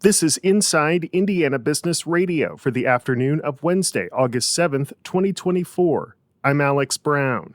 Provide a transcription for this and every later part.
This is Inside Indiana Business Radio for the afternoon of Wednesday, August 7th, 2024. I'm Alex Brown.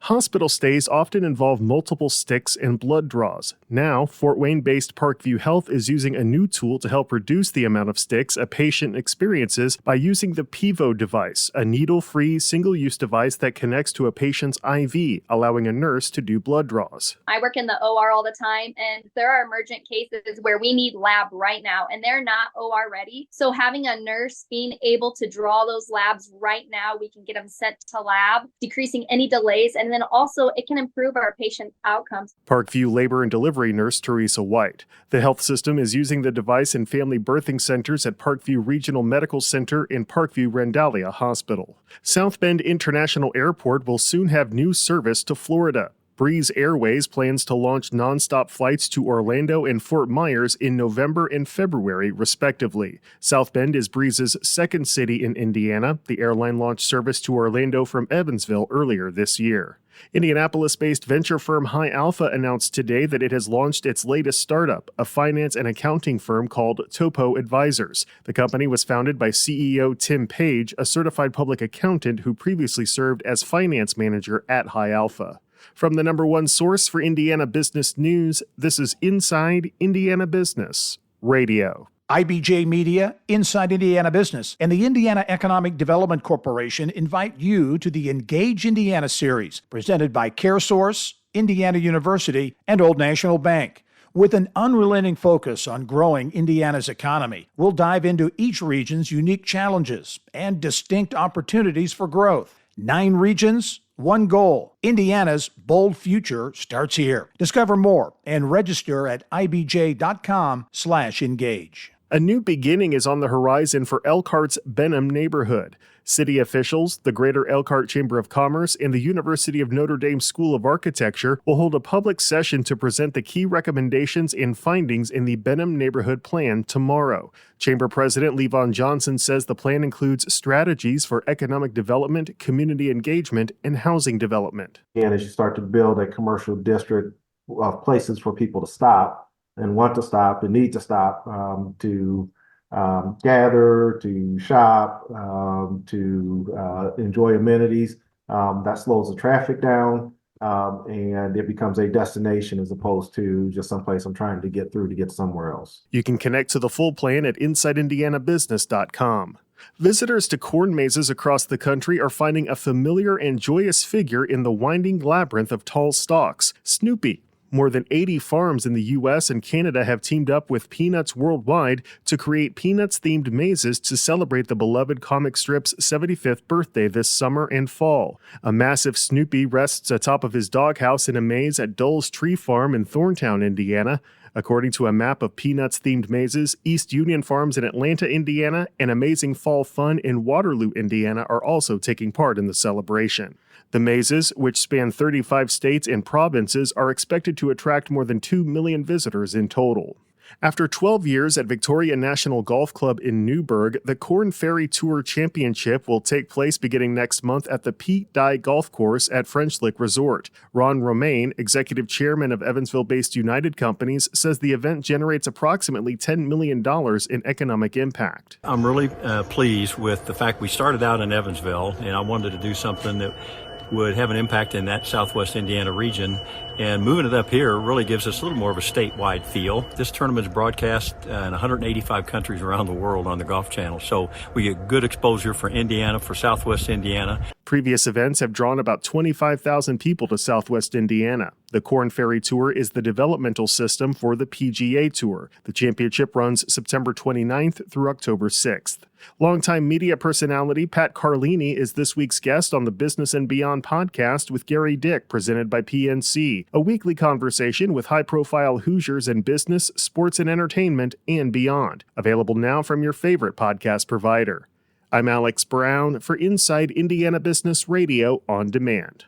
Hospital stays often involve multiple sticks and blood draws. Now, Fort Wayne-based Parkview Health is using a new tool to help reduce the amount of sticks a patient experiences by using the Pivo device, a needle-free, single-use device that connects to a patient's IV, allowing a nurse to do blood draws. I work in the OR all the time, and there are emergent cases where we need lab right now, and they're not OR ready. So having a nurse being able to draw those labs right now, we can get them sent to lab, decreasing any delays, and then also it can improve our patient outcomes. Parkview labor and delivery nurse Teresa White. The health system is using the device in family birthing centers at Parkview Regional Medical Center and Parkview Randalia Hospital. South Bend International Airport will soon have new service to Florida. Breeze Airways plans to launch nonstop flights to Orlando and Fort Myers in November and February, respectively. South Bend is Breeze's second city in Indiana. The airline launched service to Orlando from Evansville earlier this year. Indianapolis-based venture firm High Alpha announced today that it has launched its latest startup, a finance and accounting firm called Topo Advisors. The company was founded by CEO Tim Page, a certified public accountant who previously served as finance manager at High Alpha. From the number one source for Indiana business news, this is Inside Indiana Business Radio. IBJ Media, Inside Indiana Business, and the Indiana Economic Development Corporation invite you to the Engage Indiana series, presented by CareSource, Indiana University, and Old National Bank. With an unrelenting focus on growing Indiana's economy, we'll dive into each region's unique challenges and distinct opportunities for growth. 9 regions, 1 goal. Indiana's bold future starts here. Discover more and register at ibj.com/engage. A new beginning is on the horizon for Elkhart's Benham neighborhood. City officials, the Greater Elkhart Chamber of Commerce, and the University of Notre Dame School of Architecture will hold a public session to present the key recommendations and findings in the Benham Neighborhood Plan tomorrow. Chamber President Levon Johnson says the plan includes strategies for economic development, community engagement, and housing development. And as you start to build a commercial district of places for people to stop, and want to stop and need to stop to gather, to shop, to enjoy amenities. That slows the traffic down and it becomes a destination as opposed to just someplace I'm trying to get through to get somewhere else. You can connect to the full plan at InsideIndianaBusiness.com. Visitors to corn mazes across the country are finding a familiar and joyous figure in the winding labyrinth of tall stalks, Snoopy. More than 80 farms in the U.S. and Canada have teamed up with Peanuts Worldwide to create Peanuts-themed mazes to celebrate the beloved comic strip's 75th birthday this summer and fall. A massive Snoopy rests atop of his doghouse in a maze at Dulles Tree Farm in Thorntown, Indiana. According to a map of Peanuts-themed mazes, East Union Farms in Atlanta, Indiana, and Amazing Fall Fun in Waterloo, Indiana, are also taking part in the celebration. The mazes, which span 35 states and provinces, are expected to attract more than 2 million visitors in total. After 12 years at Victoria National Golf Club in Newburgh, the Corn Ferry Tour Championship will take place beginning next month at the Pete Dye Golf Course at French Lick Resort. Ron Romaine, executive chairman of Evansville-based United Companies, says the event generates approximately $10 million in economic impact. I'm really pleased with the fact we started out in Evansville, and I wanted to do something that would have an impact in that southwest Indiana region, and moving it up here really gives us a little more of a statewide feel. This tournament is broadcast in 185 countries around the world on the Golf Channel, so we get good exposure for Indiana, for southwest Indiana. Previous events have drawn about 25,000 people to southwest Indiana. The Corn Ferry Tour is the developmental system for the PGA Tour. The championship runs September 29th through October 6th. Longtime media personality Pat Carlini is this week's guest on the Business and Beyond podcast with Gary Dick, presented by PNC, a weekly conversation with high-profile Hoosiers in business, sports and entertainment, and beyond. Available now from your favorite podcast provider. I'm Alex Brown for Inside Indiana Business Radio on Demand.